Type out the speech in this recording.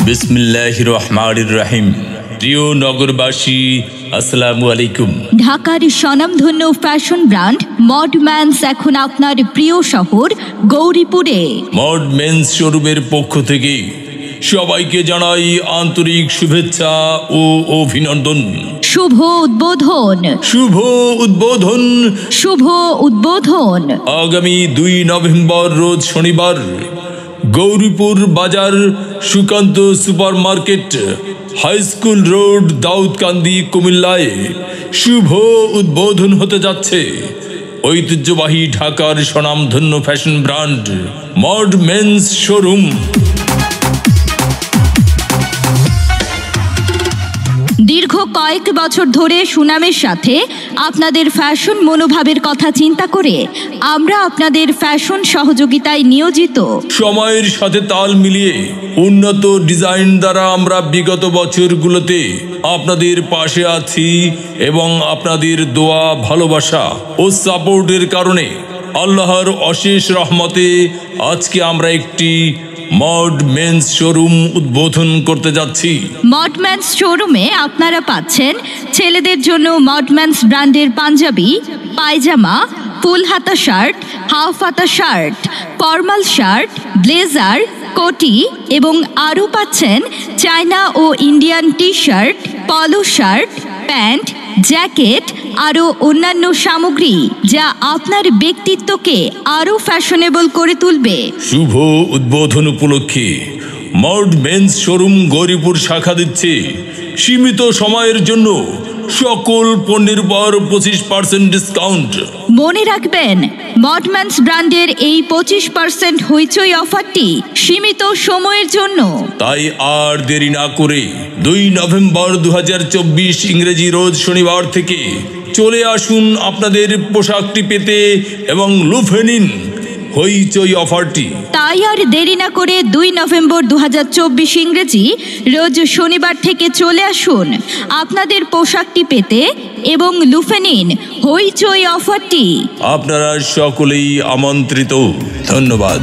বিসমিল্লাহির রহমানির রহিম। প্রিয় নগরবাসী, আসসালামু আলাইকুম। ঢাকার স্বনামধন্য ফ্যাশন ব্র্যান্ড মড ম্যানস এখন আপনার প্রিয় শহর গৌরীপুরে। মড মেন্স শোরুমের পক্ষ থেকে সবাইকে জানাই আন্তরিক শুভেচ্ছা ও অভিনন্দন। শুভ উদ্বোধন, শুভ উদ্বোধন, শুভ উদ্বোধন। আগামী 2 নভেম্বর রোজ শনিবার Gouripur Bazar Sukanta super market, high school road, Daudkandi, কুমিল্লায় শুভ উদ্বোধন হতে যাচ্ছে ঐতিহ্যবাহী ঢাকার স্বনামধন্য fashion brand Mod men's showroom. দীর্ঘ কয়েক বছর ধরে সুনামের সাথে আপনাদের ফ্যাশন মনোভাবের কথা চিন্তা করে আমরা আপনাদের ফ্যাশন সহযোগিতায় নিয়োজিত। সময়ের সাথে তাল মিলিয়ে উন্নত ডিজাইন দ্বারা আমরা বিগত বছরগুলোতে আপনাদের পাশে আছি এবং আপনাদের দোয়া, ভালোবাসা ও সাপোর্টের কারণে আল্লাহর অশেষ রহমতে আজকে আমরা একটি মড মেন্স শোরুম উদ্বোধন করতে যাচ্ছি। মড ম্যানস শোরুমে আপনারা পাচ্ছেন ছেলেদের জন্য মড ম্যানস ব্র্যান্ডের পাঞ্জাবি, পায়জামা, ফুল হাতা শার্ট, হাফ হাতা শার্ট, ফর্মাল শার্ট, ব্লেজার, কোটি এবং আরও পাচ্ছেন চায়না ও Indian T shirt, polo shirt, pant, jacket আরও অন্যান্য সামগ্রী যা আপনার ব্যক্তিত্বকে আরও ফ্যাশনেবল করে তুলবে। শুভ উদ্বোধন উপলক্ষে মড মেন্স শোরুম গৌরীপুর শাখা দিচ্ছে সীমিত সময়ের জন্য সকল পণ্যের উপর 25% ডিসকাউন্ট। মনে রাখবেন, মড ম্যানস ব্র্যান্ডের এই 25% হইচই অফারটি সীমিত সময়ের জন্য। তাই আর দেরি না করে 2 নভেম্বর 2024 ইংরেজি রোজ শনিবার থেকে চলে আসুন আপনাদের পোশাকটি পেতে এবং লুফে নিন হইচই অফারটি। তাই আর দেরি না করে 2 নভেম্বর 2024 ইংরেজি রোজ শনিবার থেকে চলে আসুন আপনাদের পোশাকটি পেতে এবং লুফে নিন হইচই অফারটি। আপনারা সকলেই আমন্ত্রিত। ধন্যবাদ।